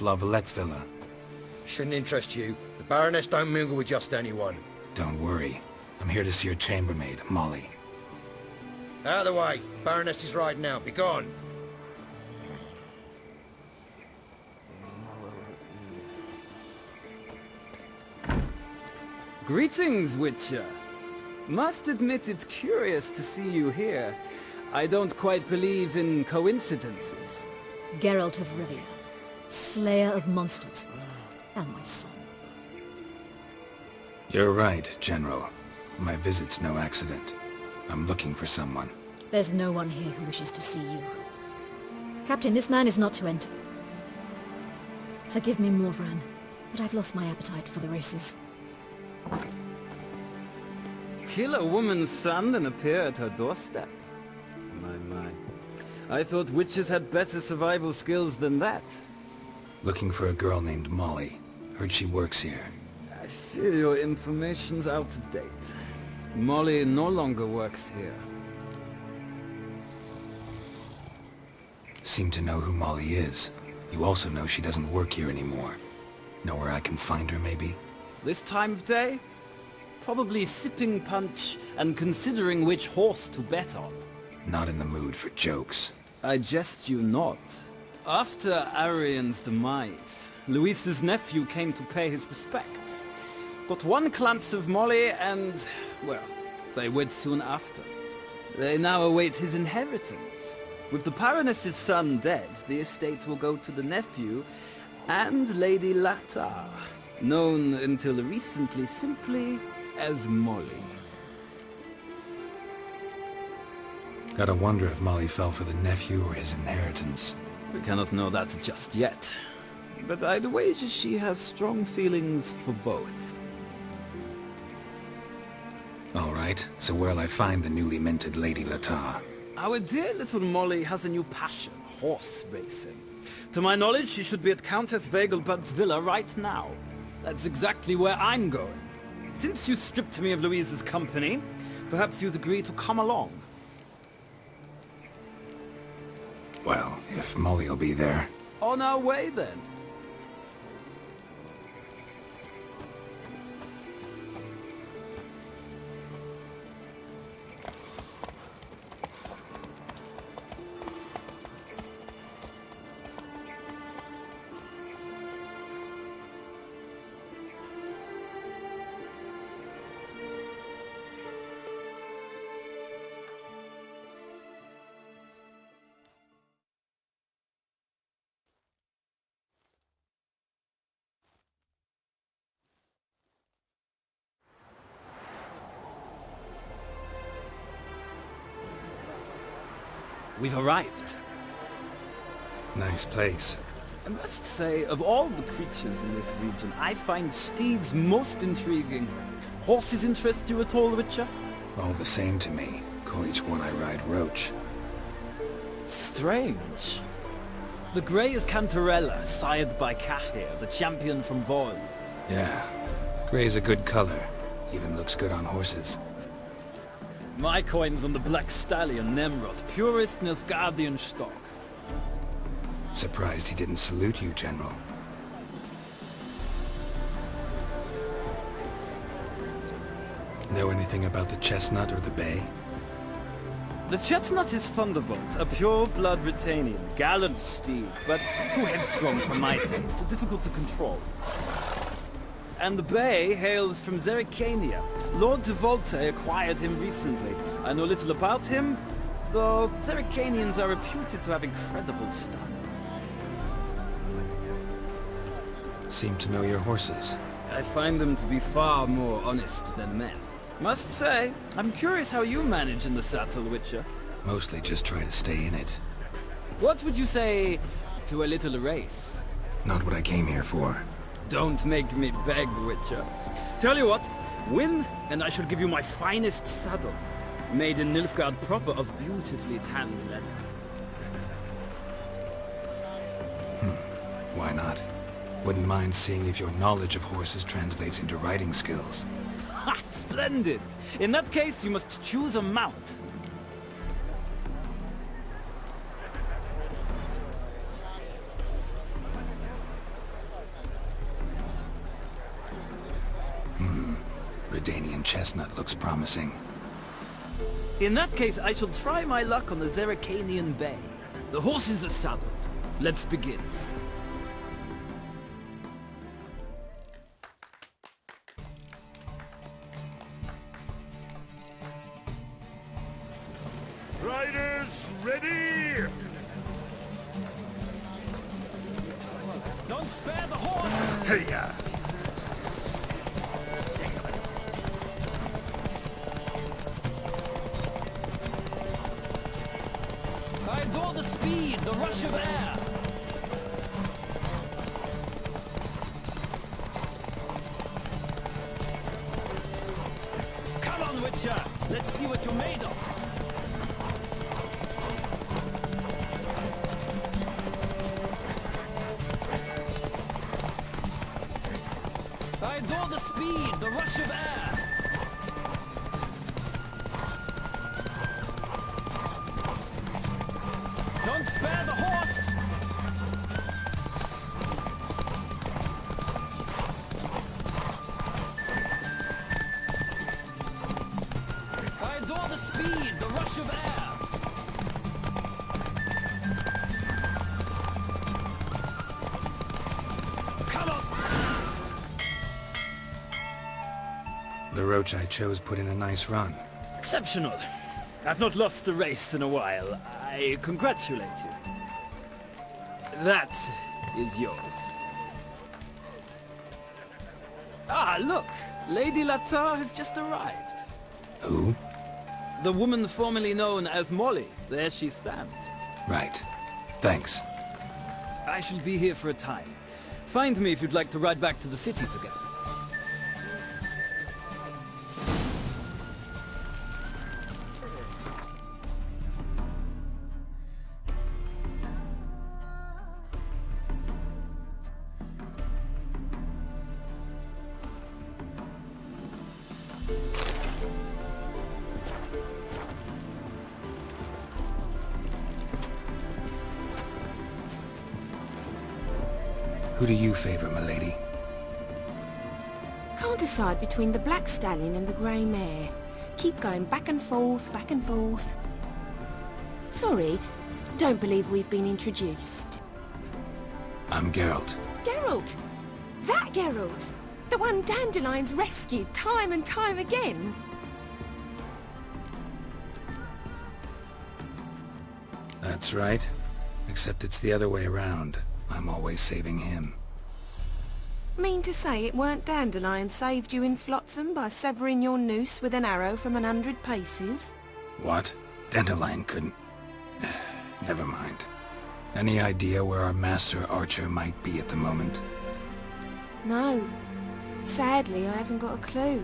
Baroness Lavalettes' villa. Shouldn't interest you. The Baroness don't mingle with just anyone. Don't worry. I'm here to see your chambermaid, Molly. Out of the way. Baroness is riding out. Be gone. Greetings, Witcher. Must admit it's curious to see you here. I don't quite believe in coincidences. Geralt of Rivia, slayer of monsters, and my son. You're right, General. My visit's no accident. I'm looking for someone. There's no one here who wishes to see you. Captain, this man is not to enter. Forgive me, Morvran, but I've lost my appetite for the races. Kill a woman's son and appear at her doorstep? My. I thought witches had better survival skills than that. Looking for a girl named Molly. Heard she works here. I fear your information's out of date. Molly no longer works here. Seem to know who Molly is. You also know she doesn't work here anymore. Know where I can find her, maybe? This time of day? Probably sipping punch and considering which horse to bet on. Not in the mood for jokes. I jest you not. After Arian's demise, Luis's nephew came to pay his respects. Got one glance of Molly and, well, they wed soon after. They now await his inheritance. With the Baroness's son dead, the estate will go to the nephew and Lady Latar, known until recently simply as Molly. Gotta wonder if Molly fell for the nephew or his inheritance. We cannot know that just yet, but I'd wager she has strong feelings for both. Alright, so where'll I find the newly minted Lady Latar? Our dear little Molly has a new passion, horse racing. To my knowledge, she should be at Countess Vegelbud's villa right now. That's exactly where I'm going. Since you stripped me of Louise's company, perhaps you'd agree to come along. Well, if Molly'll be there. On our way, then. We've arrived. Nice place. I must say, of all the creatures in this region, I find steeds most intriguing. Horses interest you at all, Witcher? All the same to me. Call each one I ride Roach. Strange. The grey is Cantarella, sired by Cahir, the champion from Vol. Yeah. Gray's a good color. Even looks good on horses. My coin's on the Black Stallion, Nemrod, purest Nilfgaardian stock. Surprised he didn't salute you, General. Know anything about the Chestnut or the Bay? The Chestnut is Thunderbolt, a pure-blood Retanian, gallant steed, but too headstrong for my taste, difficult to control. And the Bay hails from Zerrikania. Lord de Volte acquired him recently. I know little about him, though Zerrikanians are reputed to have incredible style. Seem to know your horses. I find them to be far more honest than men. Must say, I'm curious how you manage in the saddle, Witcher. Mostly just try to stay in it. What would you say to a little race? Not what I came here for. Don't make me beg, Witcher. Tell you what, win, and I shall give you my finest saddle, made in Nilfgaard proper of beautifully tanned leather. Why not? Wouldn't mind seeing if your knowledge of horses translates into riding skills. Ha! Splendid! In that case, you must choose a mount. Redanian chestnut looks promising. In that case, I shall try my luck on the Zerrikanian Bay. The horses are saddled. Let's begin. Riders, ready! Don't spare the horse! Hey-ya! I adore the speed, the rush of air. Come on, Witcher! Let's see what you're made of. I adore the speed, the rush of air. Don't spare the horse! I adore the speed, the rush of air. Come on! The roach I chose put in a nice run. Exceptional. I've not lost a race in a while. I congratulate you. That is yours. Ah, look! Lady Latar has just arrived. Who? The woman formerly known as Molly. There she stands. Right. Thanks. I shall be here for a time. Find me if you'd like to ride back to the city together. Who do you favor, milady? Can't decide between the black stallion and the grey mare. Keep going back and forth, back and forth. Sorry, don't believe we've been introduced. I'm Geralt. Geralt! That Geralt! The one Dandelion's rescued time and time again! That's right. Except it's the other way around. I'm always saving him. Mean to say it weren't Dandelion saved you in Flotsam by severing your noose with an arrow from 100 paces? What? Dandelion couldn't... Never mind. Any idea where our master archer might be at the moment? No. Sadly, I haven't got a clue.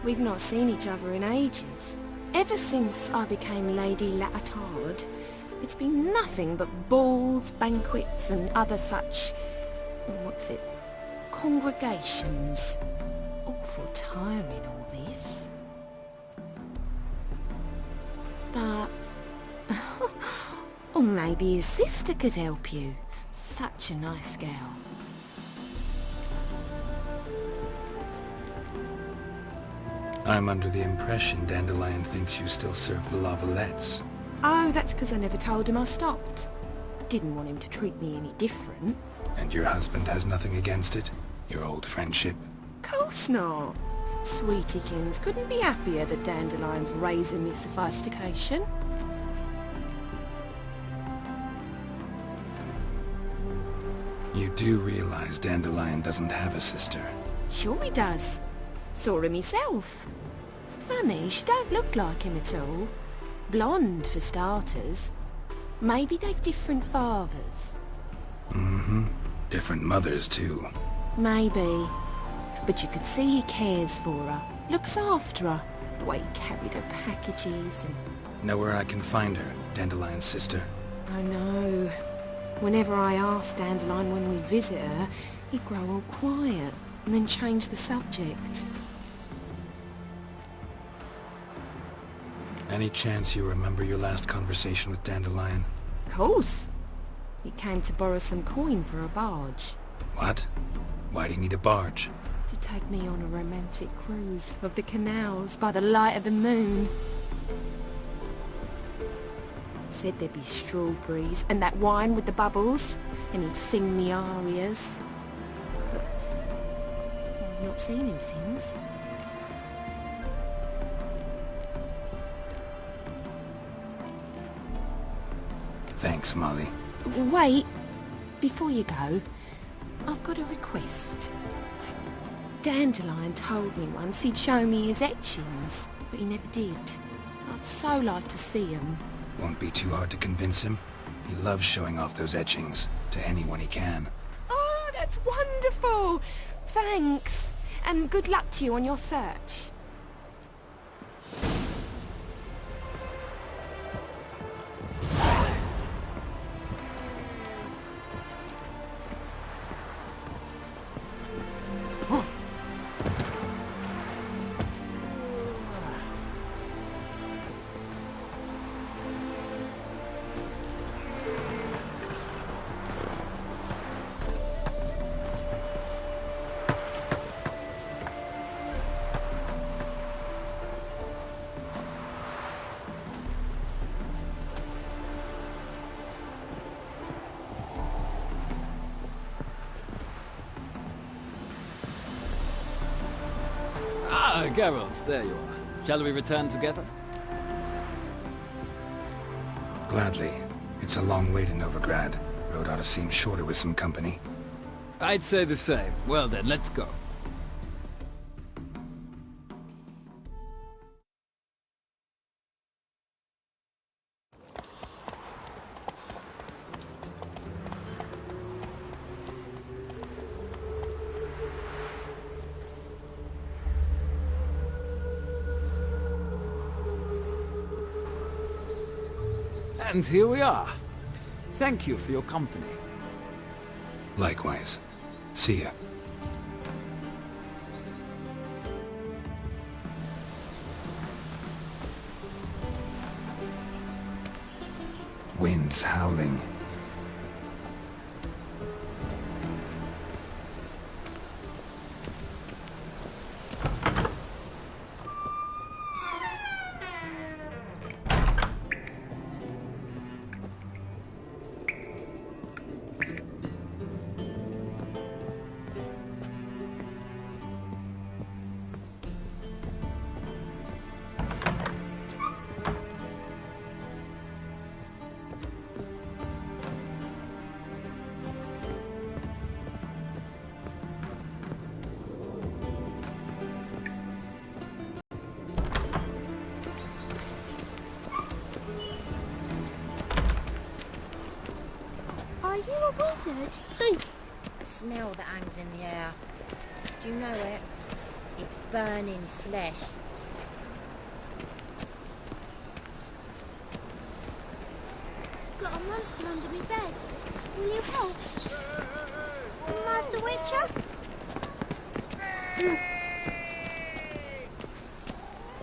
We've not seen each other in ages. Ever since I became Lady Lattard, it's been nothing but balls, banquets and other such... what's it? Congregations. Awful tiring, all this. But... or maybe his sister could help you. Such a nice girl. I'm under the impression Dandelion thinks you still serve the Lavalettes. Oh, that's because I never told him I stopped. Didn't want him to treat me any different. And your husband has nothing against it? Your old friendship? Course not. Sweetykins couldn't be happier that Dandelion's raising me sophistication. You do realize Dandelion doesn't have a sister? Sure he does. Saw him himself. Funny, she don't look like him at all. Blonde, for starters. Maybe they've different fathers. Mm-hmm. Different mothers, too. Maybe. But you could see he cares for her. Looks after her. The way he carried her packages and... Know where I can find her, Dandelion's sister? I know. Whenever I ask Dandelion when we visit her, he'd grow all quiet and then change the subject. Any chance you remember your last conversation with Dandelion? Course. He came to borrow some coin for a barge. What? Why do you need a barge? to take me on a romantic cruise of the canals by the light of the moon. Said there'd be strawberries and that wine with the bubbles, and he'd sing me arias. But I've not seen him since. Thanks, Molly. Wait, before you go, I've got a request. Dandelion told me once he'd show me his etchings, but he never did. I'd so like to see them. Won't be too hard to convince him. He loves showing off those etchings to anyone he can. Oh, that's wonderful! Thanks, and good luck to you on your search. Ah, Geralt, there you are. Shall we return together? Gladly. It's a long way to Novigrad. Road ought to seem shorter with some company. I'd say the same. Well then, let's go. And here we are. Thank you for your company. Likewise. See ya. Winds howling. Are you a wizard? Smell that hangs in the air. Do you know it? It's burning flesh. Got a monster under my bed. Will you help? Master Witcher?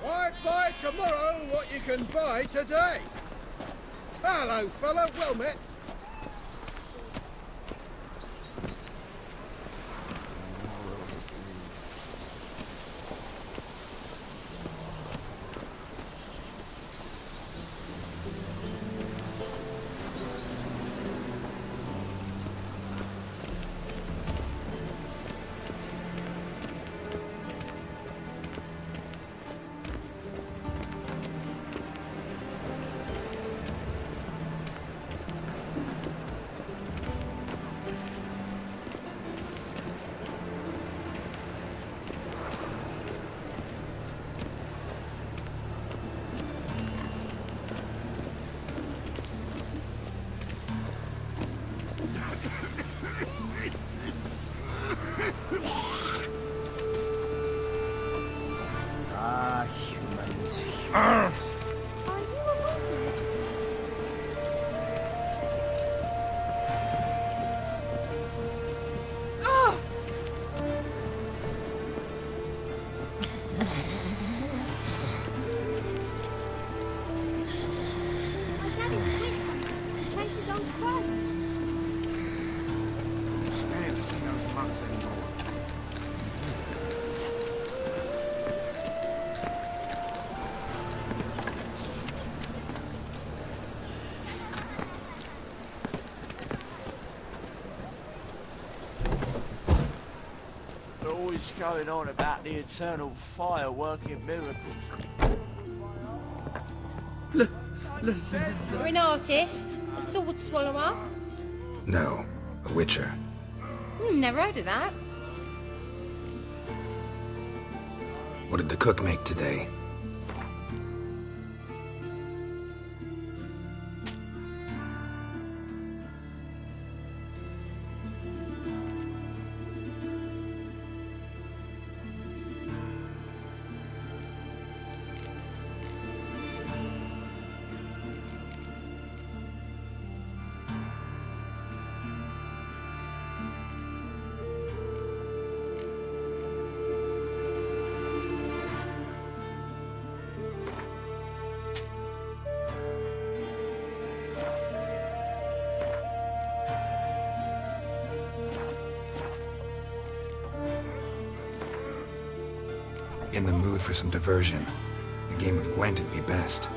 Why buy tomorrow what you can buy today? Hello, fella. Well met. Are you a wizard? My daddy's a witch hunter. Chases old crows. Stand to see those mugs anymore. always going on about the eternal fire working miracles. You're an artist? A sword swallower? No, a witcher. Never heard of that. What did the cook make today? In the mood for some diversion. A game of Gwent would be best.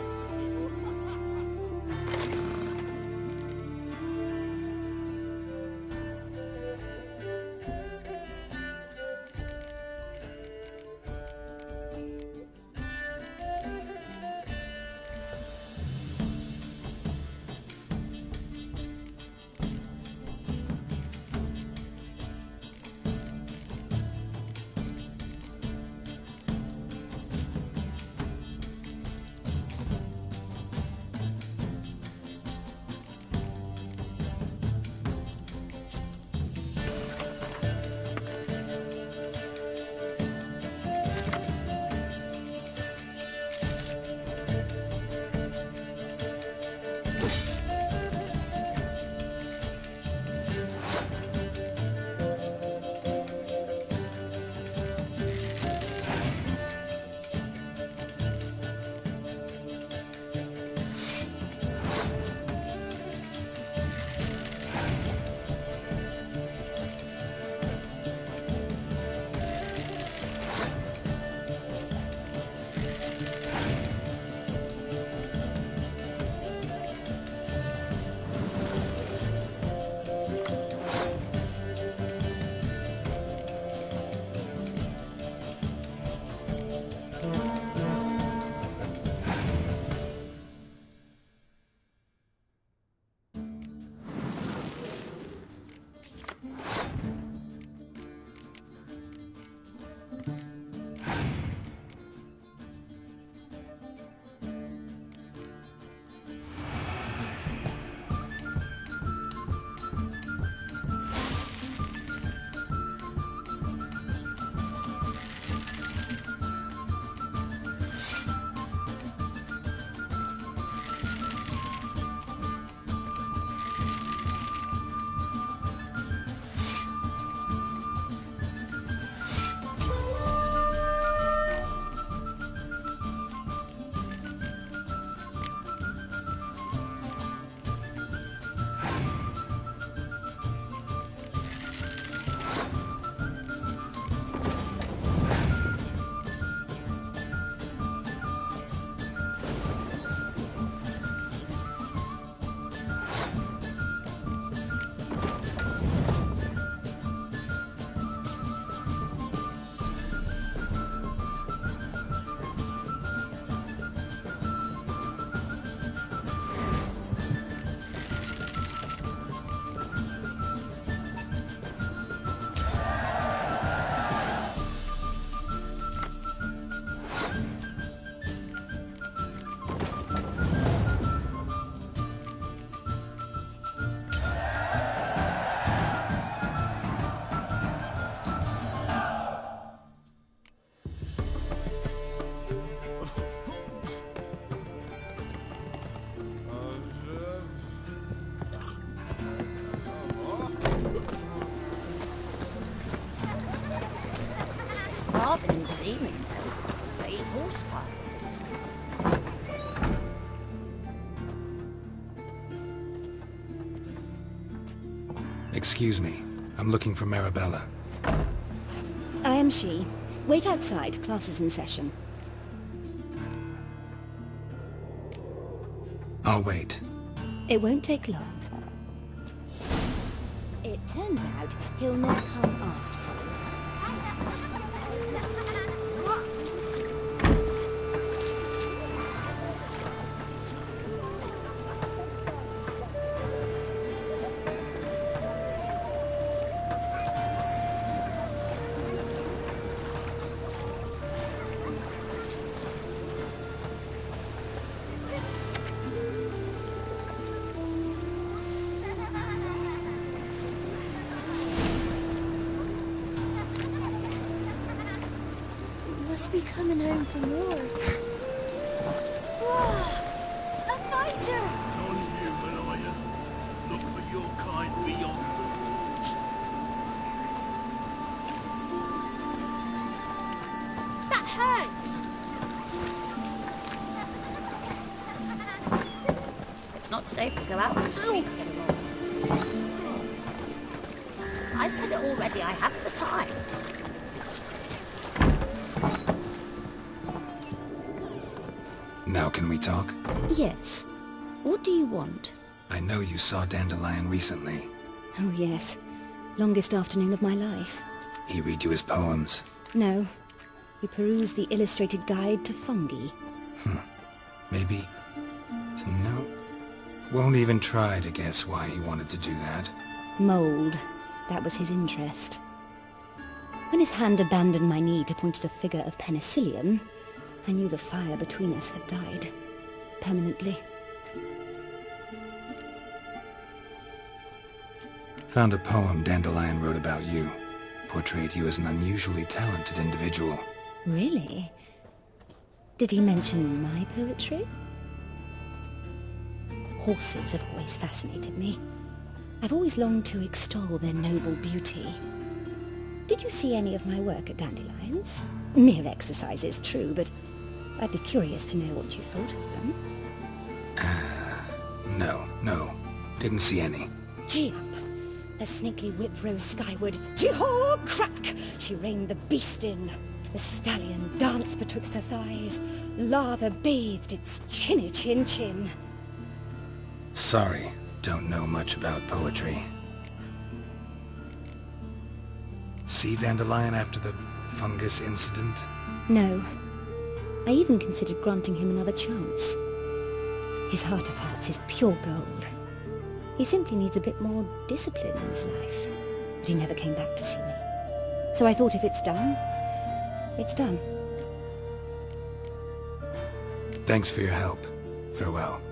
starving and seeming, though. They eat horse carts. Excuse me. I'm looking for Marabella. I am she. Wait outside. Class is in session. I'll wait. It won't take long. It turns out he'll not come after all. must be coming home from war. Whoa! A fighter! Non-human, are you? Look for your kind beyond the woods. That hurts! It's not safe to go out in the streets anymore. I said it already, I haven't the time. Now can we talk? Yes. What do you want? I know you saw Dandelion recently. Oh, yes. Longest afternoon of my life. He read you his poems. No. We perused the illustrated guide to fungi. Maybe... No. Won't even try to guess why he wanted to do that. Mold. That was his interest. When his hand abandoned my knee to point at a figure of penicillium, I knew the fire between us had died. Permanently. Found a poem Dandelion wrote about you. Portrayed you as an unusually talented individual. Really? Did he mention my poetry? Horses have always fascinated me. I've always longed to extol their noble beauty. Did you see any of my work at Dandelions? Mere exercises, true, but I'd be curious to know what you thought of them. No. Didn't see any. Gee up! A snaky whip rose skyward. Gee-haw! Crack! She reined the beast in. The stallion danced betwixt her thighs. Lather bathed its chinny chin. Sorry, don't know much about poetry. See Dandelion after the fungus incident? No. I even considered granting him another chance. His heart of hearts is pure gold. He simply needs a bit more discipline in his life. But he never came back to see me. So I thought if it's done, it's done. Thanks for your help. Farewell.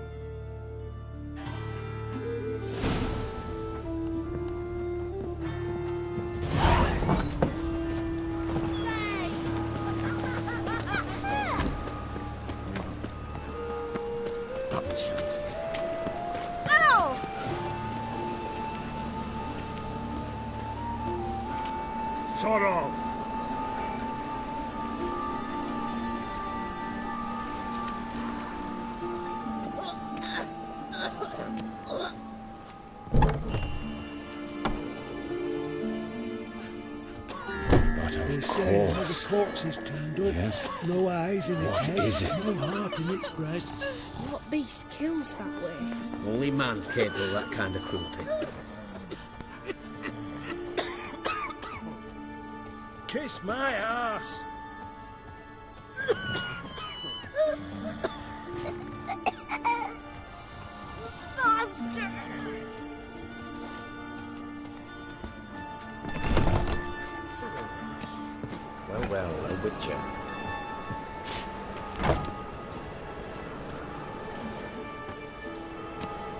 Sort of. They say how the corpse is turned up. Yes. No eyes in its head. What is it? No heart in its breast. What beast kills that way? Only man's capable of that kind of cruelty. Kiss my ass. Master! Well, a witcher.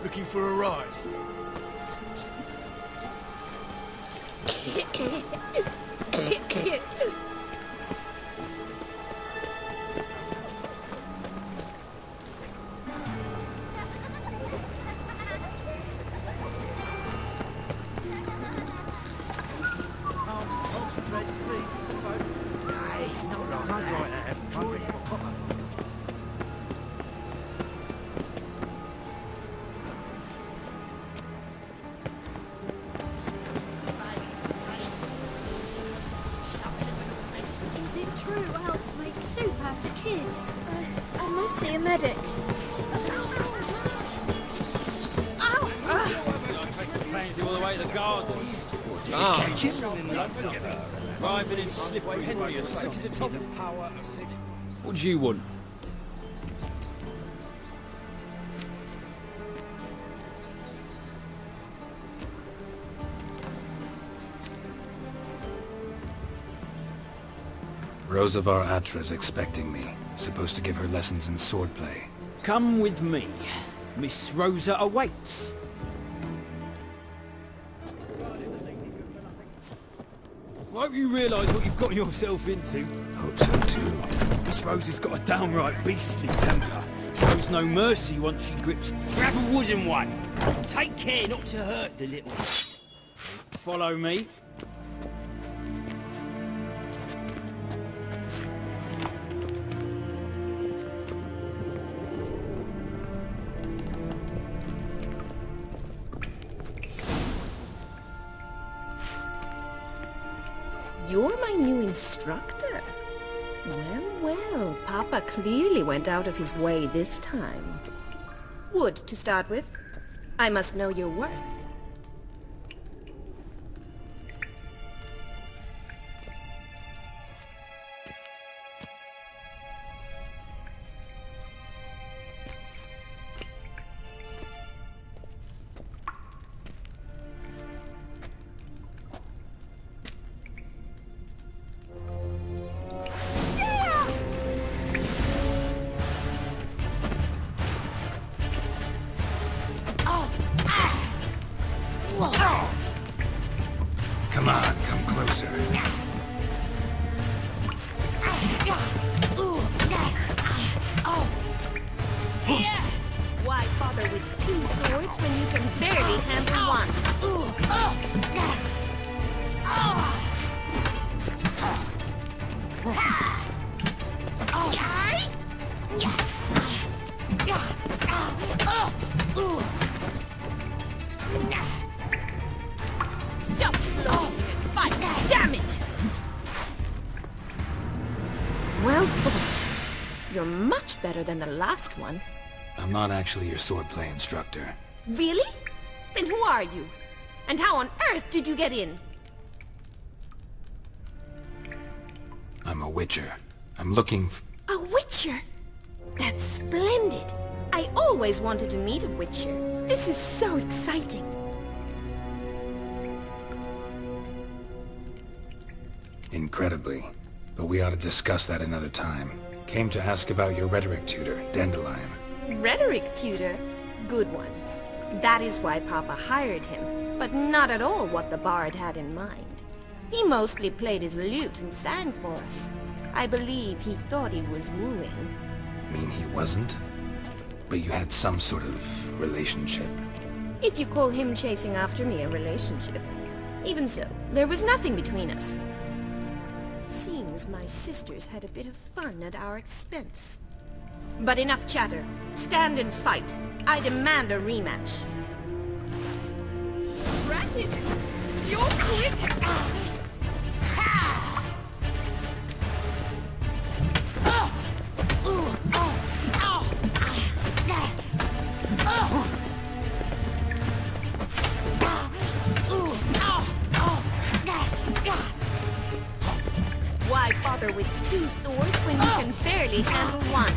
Looking for a rise. Is it true elves make soup out of kids? I must see a medic. Ow! All the way to the garden. Driving in slippery Henrius. What do you want? Rosavar Atra's expecting me. Supposed to give her lessons in swordplay. Come with me. Miss Rosa awaits. hope you realise what you've got yourself into. Hope so too. This Rose has got a downright beastly temper. Shows no mercy once she grips. Grab a wooden one. Take care not to hurt the little... Follow me. You're my new instructor. Well, well, Papa clearly went out of his way this time. Wood, to start with. I must know your worth. Come on, come closer. Why bother with two swords when you can barely handle one? Stop floating and fight! Damn it! Well fought. You're much better than the last one. I'm not actually your swordplay instructor. Really? Then who are you? And how on earth did you get in? I'm a witcher. I'm looking A witcher? That's splendid. I always wanted to meet a witcher. This is so exciting. Incredibly. But we ought to discuss that another time. Came to ask about your rhetoric tutor, Dandelion. Rhetoric tutor? Good one. That is why Papa hired him, but not at all what the bard had in mind. He mostly played his lute and sang for us. I believe he thought he was wooing. Mean he wasn't? But you had some sort of relationship. If you call him chasing after me a relationship. Even so, there was nothing between us. Seems my sisters had a bit of fun at our expense. But enough chatter. Stand and fight. I demand a rematch. Ratted! You're quick! Why bother with two swords when you can barely handle one?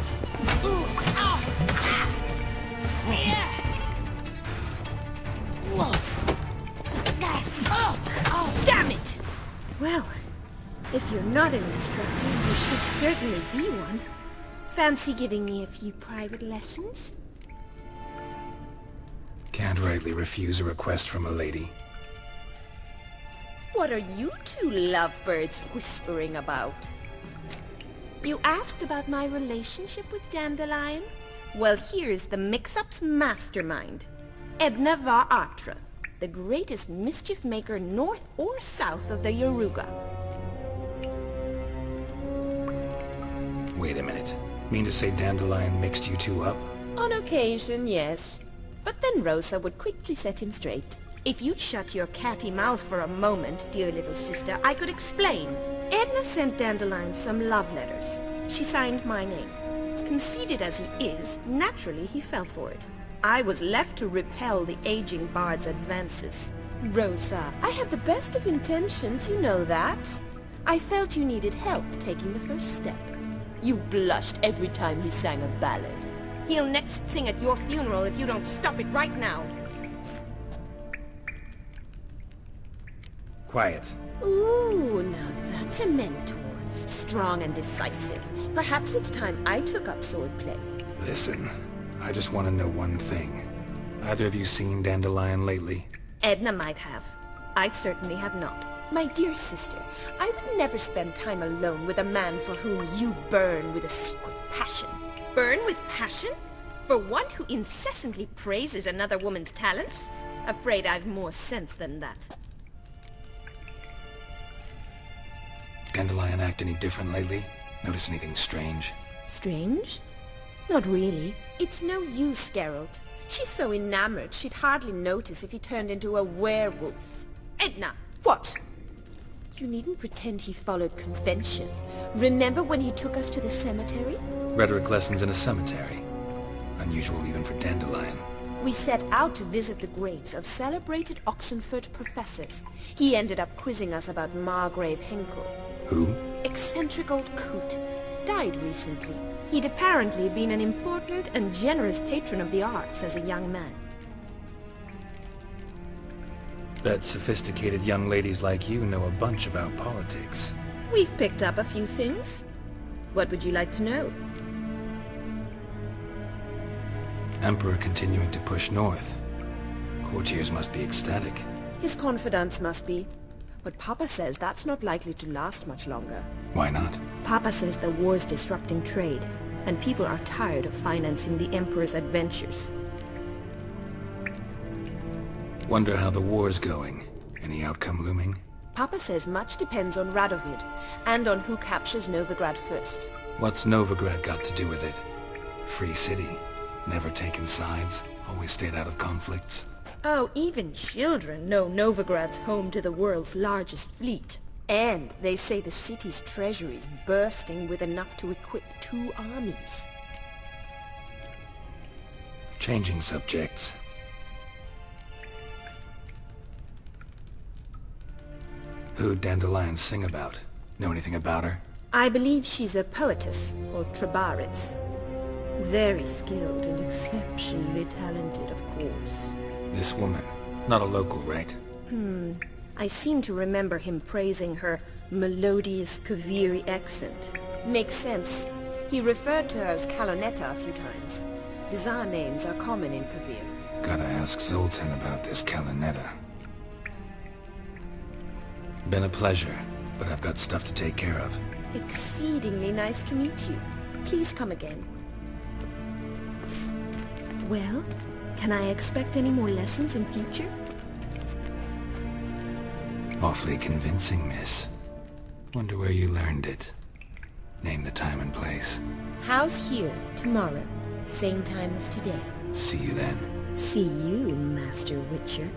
Damn it! Well, if you're not an instructor, you should certainly be one. Fancy giving me a few private lessons? Can't rightly refuse a request from a lady. What are you two lovebirds whispering about? You asked about my relationship with Dandelion? Well, here's the mix-up's mastermind. Edna var Atra, the greatest mischief maker north or south of the Yaruga. Wait a minute. Mean to say Dandelion mixed you two up? On occasion, yes. But then Rosa would quickly set him straight. If you'd shut your catty mouth for a moment, dear little sister, I could explain. Edna sent Dandelion some love letters. She signed my name. Conceited as he is, naturally he fell for it. I was left to repel the aging bard's advances. Rosa, I had the best of intentions, you know that. I felt you needed help taking the first step. You blushed every time he sang a ballad. He'll next sing at your funeral if you don't stop it right now. Quiet. Ooh, now that's a mentor. Strong and decisive. Perhaps it's time I took up swordplay. Listen, I just want to know one thing. Either of you seen Dandelion lately? Edna might have. I certainly have not. My dear sister, I would never spend time alone with a man for whom you burn with a secret passion. Burn with passion? For one who incessantly praises another woman's talents? Afraid I've more sense than that. Dandelion act any different lately? Notice anything strange? Strange? Not really. It's no use, Geralt. She's so enamored she'd hardly notice if he turned into a werewolf. Edna! What? You needn't pretend he followed convention. Remember when he took us to the cemetery? Rhetoric lessons in a cemetery. Unusual even for Dandelion. We set out to visit the graves of celebrated Oxenford professors. He ended up quizzing us about Margrave Henkel. Who? Eccentric old coot. Died recently. He'd apparently been an important and generous patron of the arts as a young man. Bet sophisticated young ladies like you know a bunch about politics. We've picked up a few things. What would you like to know? Emperor continuing to push north. Courtiers must be ecstatic. His confidants must be. But Papa says that's not likely to last much longer. Why not? Papa says the war's disrupting trade, and people are tired of financing the Emperor's adventures. Wonder how the war's going. Any outcome looming? Papa says much depends on Radovid, and on who captures Novigrad first. What's Novigrad got to do with it? Free city. Never taken sides. Always stayed out of conflicts. Oh, even children know Novigrad's home to the world's largest fleet. And they say the city's treasury's bursting with enough to equip 2 armies. Changing subjects. Who'd Dandelion sing about? Know anything about her? I believe she's a poetess, or Trebaritz. Very skilled and exceptionally talented, of course. This woman. Not a local, right? I seem to remember him praising her melodious Kaviri accent. Makes sense. He referred to her as Kalonetta a few times. Bizarre names are common in Kavir. Gotta ask Zoltan about this Kalonetta. Been a pleasure, but I've got stuff to take care of. Exceedingly nice to meet you. Please come again. Well, can I expect any more lessons in future? Awfully convincing, miss. Wonder where you learned it. Name the time and place. House here, tomorrow. Same time as today. See you then. See you, Master Witcher.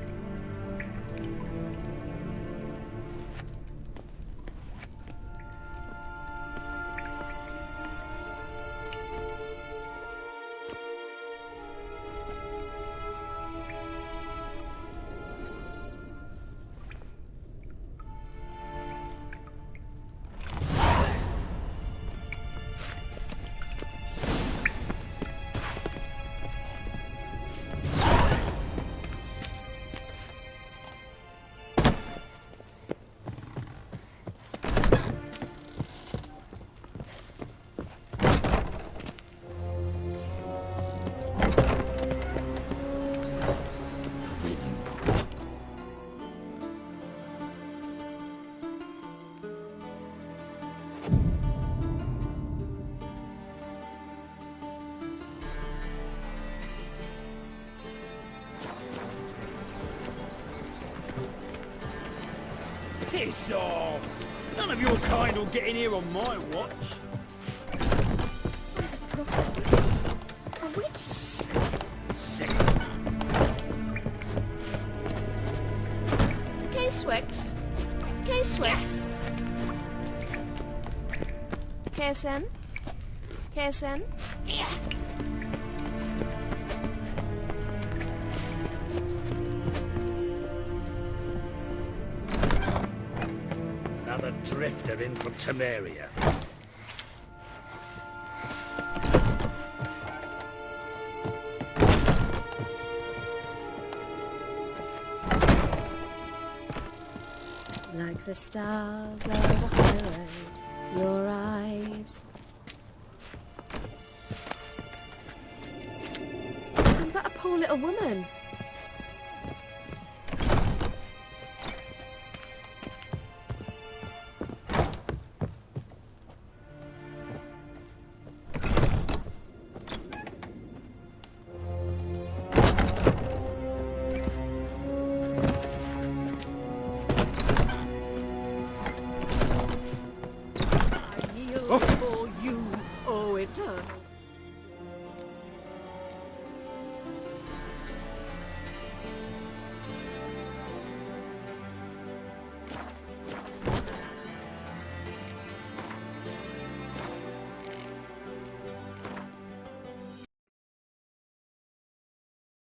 Piss off! None of your kind will get in here on my watch. A witch? K-Swex? K-Swex? KSN? KSN? Another drifter in from Temeria. Like the stars of the high road, your eyes. I'm but a poor little woman.